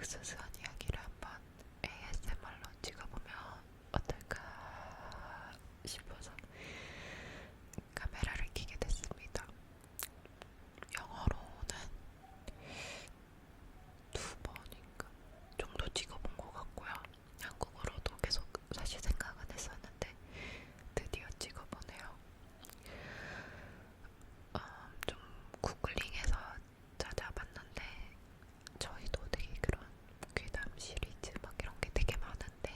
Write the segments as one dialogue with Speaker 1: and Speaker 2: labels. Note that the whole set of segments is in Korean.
Speaker 1: 으스스한 이야기를 한번 ASMR로 찍어보면 어떨까 싶어서 카메라를 켜게 됐습니다. 영어로는 두 번인가 정도 찍어본 것 같고요. 한국어로도 계속 사실 생각은 했었는데 드디어 찍어보네요. 좀 구글링해서 찾아봤는데 저희도 되게 그런 괴담 시리즈 막 이런 게 되게 많은데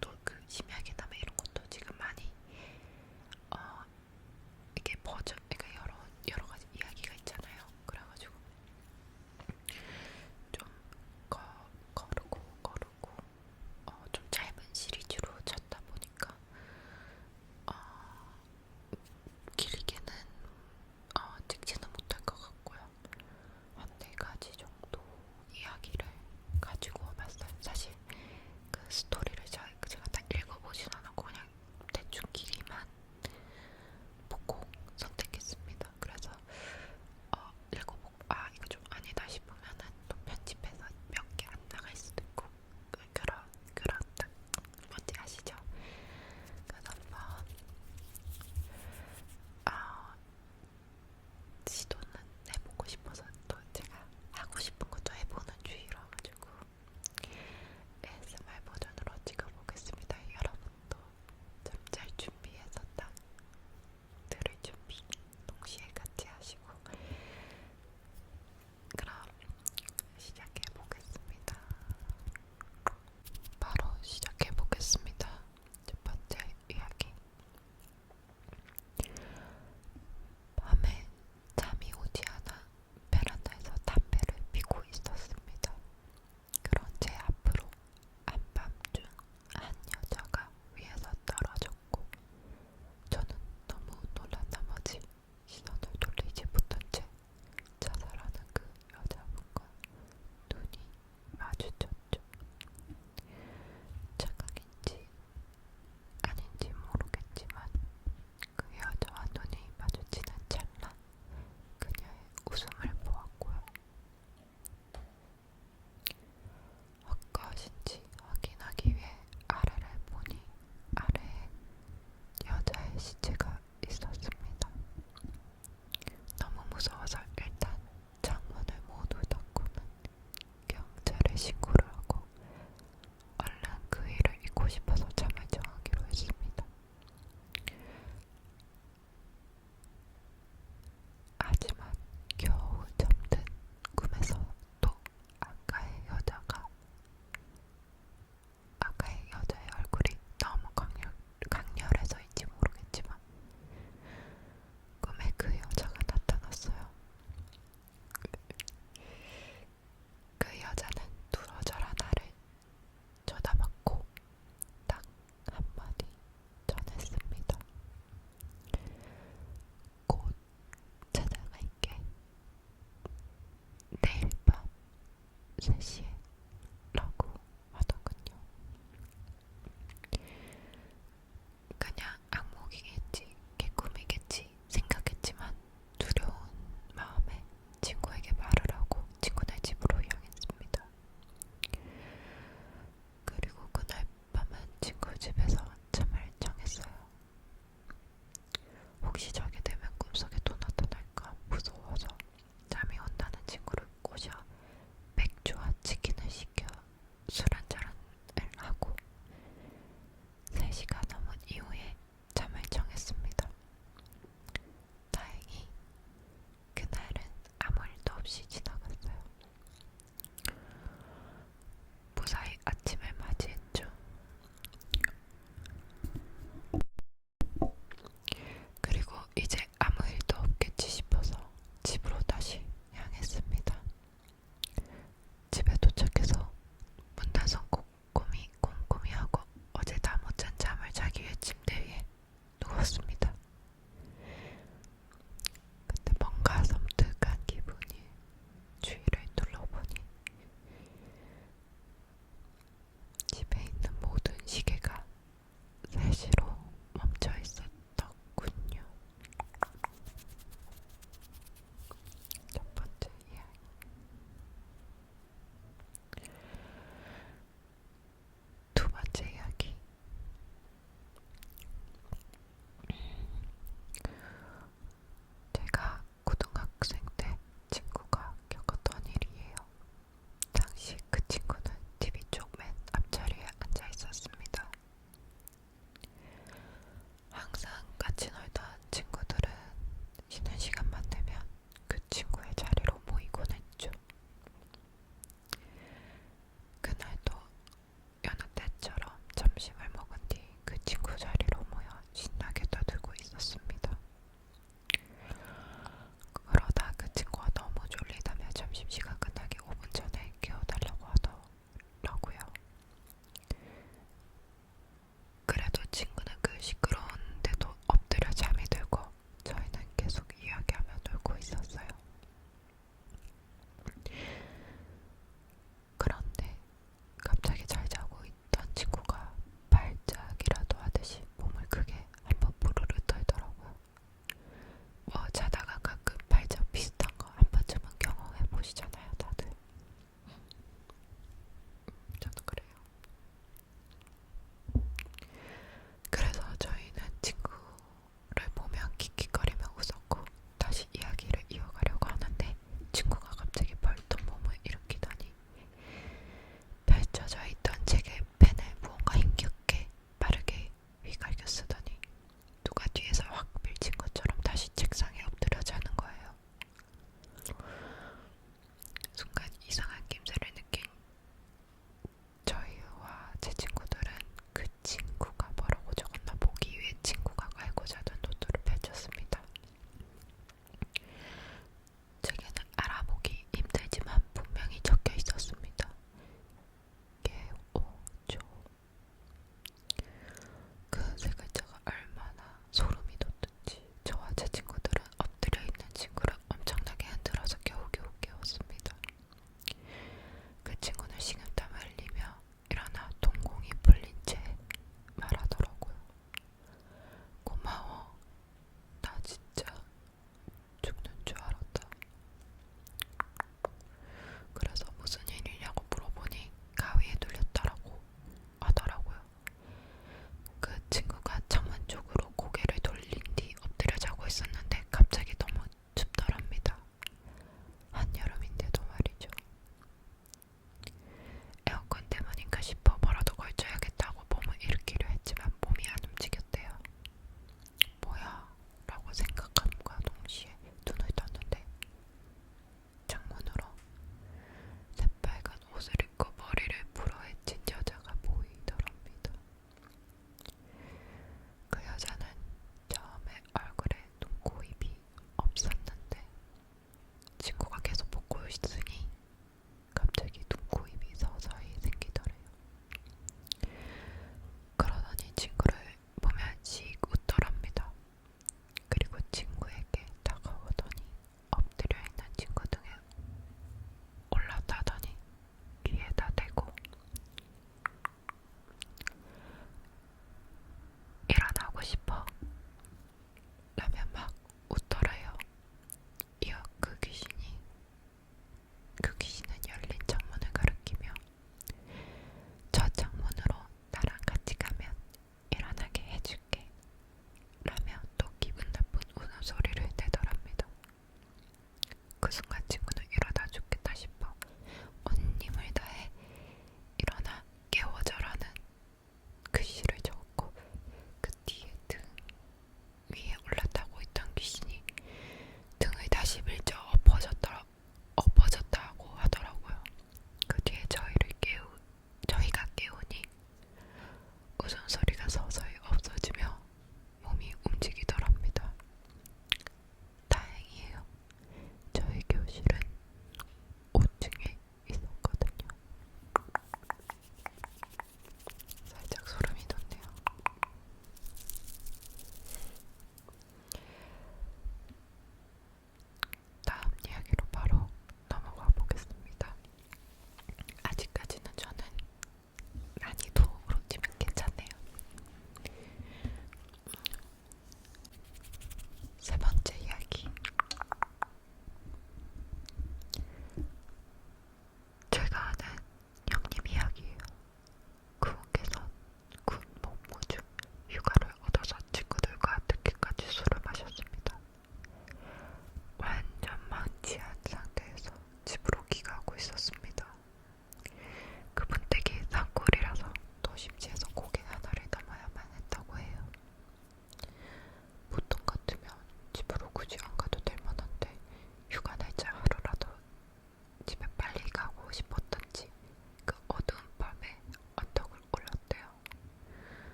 Speaker 1: 또 그 심야괴담 이런 것도 지금 많이 이게 버전 그러니까 여러 가지 이야기가 있잖아요. 그래가지고 좀 거르고 좀 짧은 시리즈로 찾다 보니까 어, 길게는 찍지는 못할 것 같고요. 한 4가지 정도 이야기를 가지고 와봤어요. 사실 그 스토리를 제가 다 읽어보진 않았고 그냥 대충 길이만 보고 선택했습니다. 그래서 읽어보고 이거 좀 아니다 싶으면은 또 편집해서 몇 개 안 나갈 수도 있고 그렇다 뭔지 아시죠? 그래서 한번 시도는 해보고 싶어서 또 제가 하고 싶은 것도 해보는 주의라 가지고 ASMR 버전으로 찍어보겠습니다. 여러분도 좀 잘 준비해서 딱 들을 준비 동시에 같이 하시고 그럼 시작해보겠습니다. 바로 시작해보겠습니다. 첫 번째 이야기. 밤에 잠이 오지 않아 베란다에서 담배를 피고 있었습니다. 그런 제 앞으로 한밤중 한 여자가 위에서 떨어졌고 저는 너무 놀란 나머지 시선을 돌리지 못한 채 자살하는 그 여자분과 눈이 마주쳤죠. 착각인지 아닌지 모르겠지만 그 여자와 눈이 마주치는 찰나 그녀의 웃음을 보았고요. 헛것인지 확인하기 위해 아래를 보니 아래에 여자의 시체가 있었습니다. 너무 무서워서 일단 창문을 모두 닫고는 경찰에 신고를 하고 얼른 그 일을 잊고 싶어서 잠을 정하기로 했습니다. 하지만 겨우 잠든 꿈에서 또 아까의 여자의 얼굴이 너무 강렬해서인지 모르겠지만 꿈에 그 여자가 나타났어요. 그 여자는 뚫어져라 나를 쳐다봤고 딱 한마디 전했습니다. 곧 찾아갈게. 내일 밤 3시에 라고 하더군요. 그냥 악몽이겠지, 개꿈이겠지 생각했지만 두려운 마음에 친구에게 말을 하고 친구네 집으로 향했습니다. 그리고 그날 밤은 친구 집에서 잠을 청했어요. 혹시 자게 되면 꿈속에 또 나타날까 무서워서 잠이 온다는 친구를 꼬셔 맥주와 치킨을 쉬는 시간만 되면 그 친구의 자리로 모이곤 했죠. 그날도 여느 때처럼 점심을 먹은 뒤 그 친구 자리로 모여 신나게 떠들고 있었습니다. 그러다 그 친구가 너무 졸리다며 점심시간 끝나기 5분 전에 깨워달라고 하더라고요. 그래도 친구는 그 시끄러운데도 엎드려 잠이 들고 저희는 계속 이야기를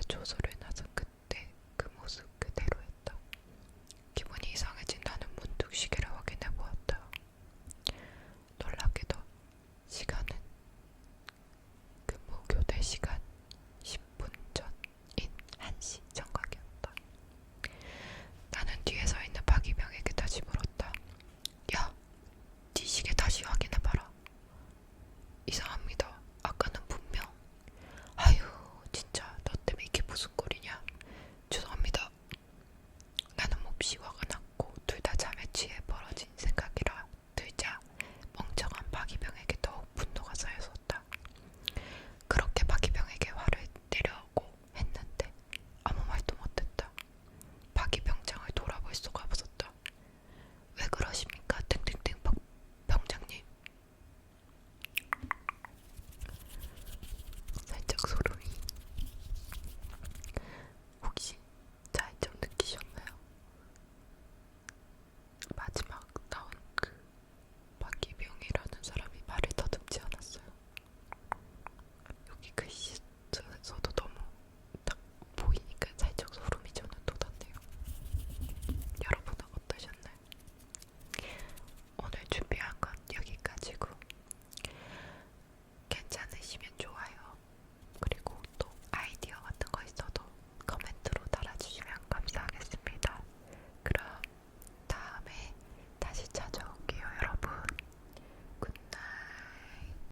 Speaker 1: 조소를 나서 그때 그 모습 그대로였다. 기분이 이상해진 나는 문득 시계를 확인해 보았다. 놀랍게도 시간은 근무 교대 시간 10분 전인 1시 전.